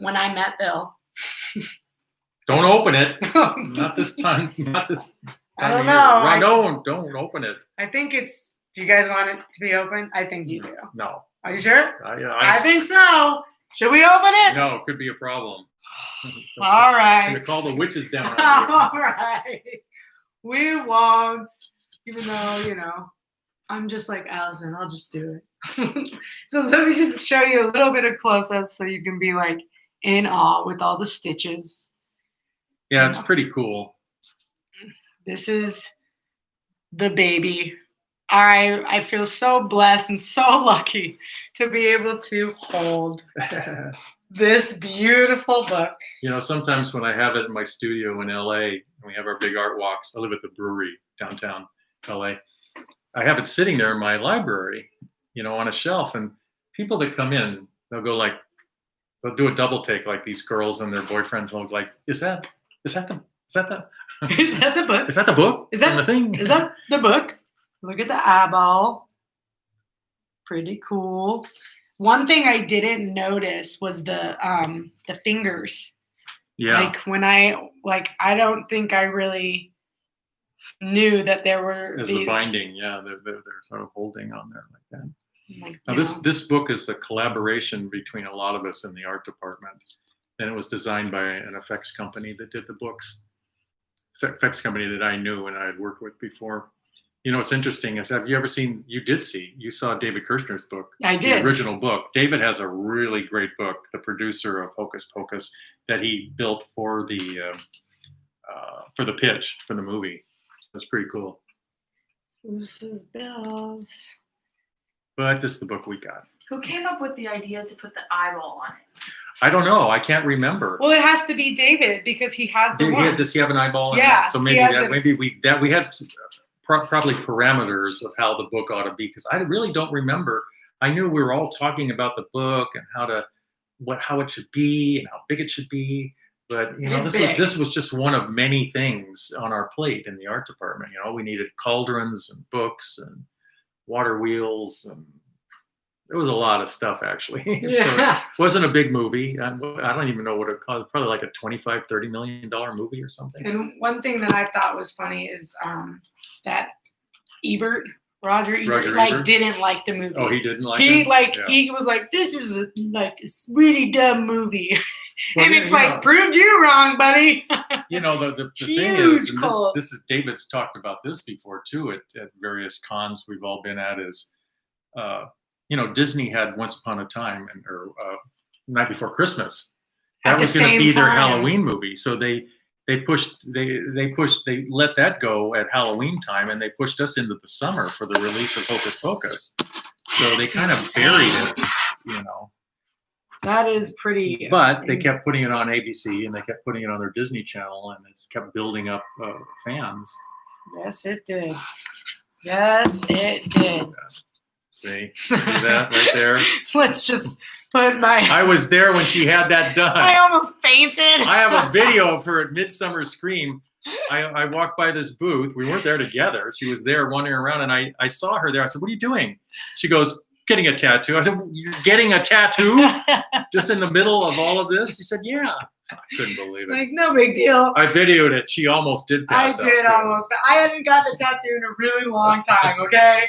I met Bill, Don't open it. Not this time. Not this time. I don't of know. year. Don't open it. I think it's. Do you guys want it to be open? I think you do. No. Are you sure? I I think so. Should we open it? No, it could be a problem. All I'm right. gonna call the witches down on you. All right. We won't. Even though, you know, I'm just like Allison. I'll just do it. So let me just show you a little bit of close-ups so you can be like in awe with all the stitches. Yeah, it's pretty cool. This is the baby. I feel so blessed and so lucky to be able to hold this beautiful book. You know, sometimes when I have it in my studio in LA, and we have our big art walks, I live at the brewery downtown LA. I have it sitting there in my library, you know, on a shelf, and people that come in, they'll go like, they'll do a double take, like these girls and their boyfriends will like, is that the Is that the book? Is that the book? Is that- from the thing? Is that the book? Look at the eyeball. Pretty cool. One thing I didn't notice was the fingers. Yeah. Like when I don't think I really knew that there were As these. the binding, yeah, they're sort of holding on there like that. Like, Now you this know. this book is a collaboration between a lot of us in the art department, and it was designed by an effects company that did the books. It's an effects company that I knew and I had worked with before. You know, what's interesting is, have you ever seen? You saw David Kirshner's book. I The did. original book. David has a really great book, the producer of Hocus Pocus, that he built for the pitch for the movie. That's pretty cool. This is Bill's. But this is the book we got. Who came up with the idea to put the eyeball on it? I don't know. I can't remember. Well, it has to be David because he has the one. Does he have an eyeball? In Yeah, that? So he maybe has we had probably parameters of how the book ought to be, because I really don't remember. I knew we were all talking about the book and how it should be and how big it should be. But you know, this was just one of many things on our plate in the art department. You know, we needed cauldrons and books and water wheels, and there was a lot of stuff actually. Yeah. It wasn't a big movie. I don't even know what it cost. Probably like a $25-30 million movie or something. And one thing that I thought was funny is that Roger Ebert, didn't like the movie. Oh, he didn't like He it? Yeah. he was like, this is a really dumb movie. Well, and yeah, it's you like, know, proved you wrong, buddy. you know, the thing Huge is, and cult. this is David's talked about this before too at various cons we've all been at, is Disney had Once Upon a Time or Night Before Christmas. At That the was going to same be their time. Halloween movie. So they let that go at Halloween time, and they pushed us into the summer for the release of Hocus Pocus. So they kind of buried it, That is pretty. But they kept putting it on ABC, and they kept putting it on their Disney Channel, and it's kept building up fans. Yes, it did. Yes, it did. See that right there? Let's just put my. I was there when she had that done. I almost fainted. I have a video of her at Midsummer Scream. I walked by this booth. We weren't there together. She was there wandering around, and I saw her there. I said, "What are you doing?" She goes, "Getting a tattoo." I said, "You're getting a tattoo just in the middle of all of this?" She said, "Yeah." I couldn't believe it. Like, no big deal. I videoed it. She almost did pass out. I did too. almost. But I hadn't gotten a tattoo in a really long time, okay?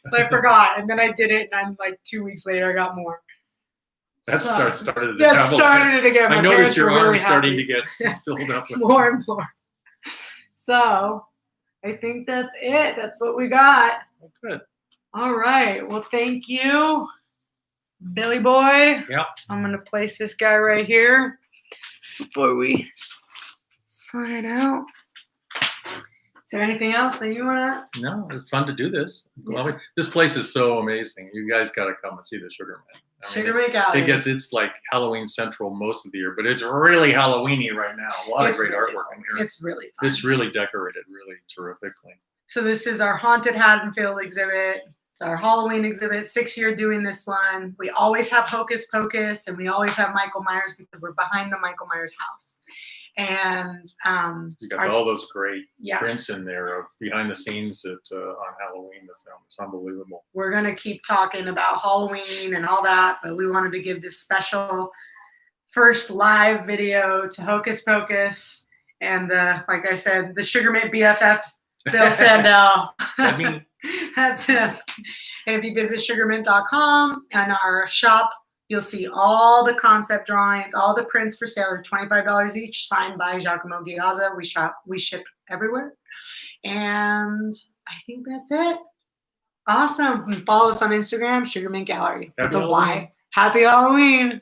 So I forgot. And then I did it, and like 2 weeks later, I got more. That So, started it. That started it again. I My noticed parents your were really arms starting happy. to get filled up with More and more. So I think that's it. That's what we got. Oh, good. All right. Well, thank you, Billy Boy. Yeah. I'm going to place this guy right here before we sign out. Is there anything else that you want to? No, it's fun to do this. Yeah. Well, this place is so amazing. You guys got to come and see the SugarMynt. SugarMynt Gallery. It's like Halloween Central most of the year, but it's really Halloweeny right now. A lot of It's great really artwork in here. It's really fun. It's really decorated really terrifically. So this is our Haunted Haddonfield exhibit. It's our Halloween exhibit. 6th year doing this one. We always have Hocus Pocus, and we always have Michael Myers because we're behind the Michael Myers house. And You got all those great yes, prints in there of behind the scenes on Halloween, the film. It's unbelievable. we're gonna keep talking about Halloween and all that, but we wanted to give this special first live video to Hocus Pocus and like I said, the SugarMynt BFF, Bill Sandell. That's him. And if you visit sugarmynt.com and our shop, you'll see all the concept drawings, all the prints for sale are $25 each, signed by Giacomo Giazza. We ship everywhere. And I think that's it. Awesome. And follow us on Instagram, SugarMynt Gallery. Happy The Halloween. Y. Happy Halloween.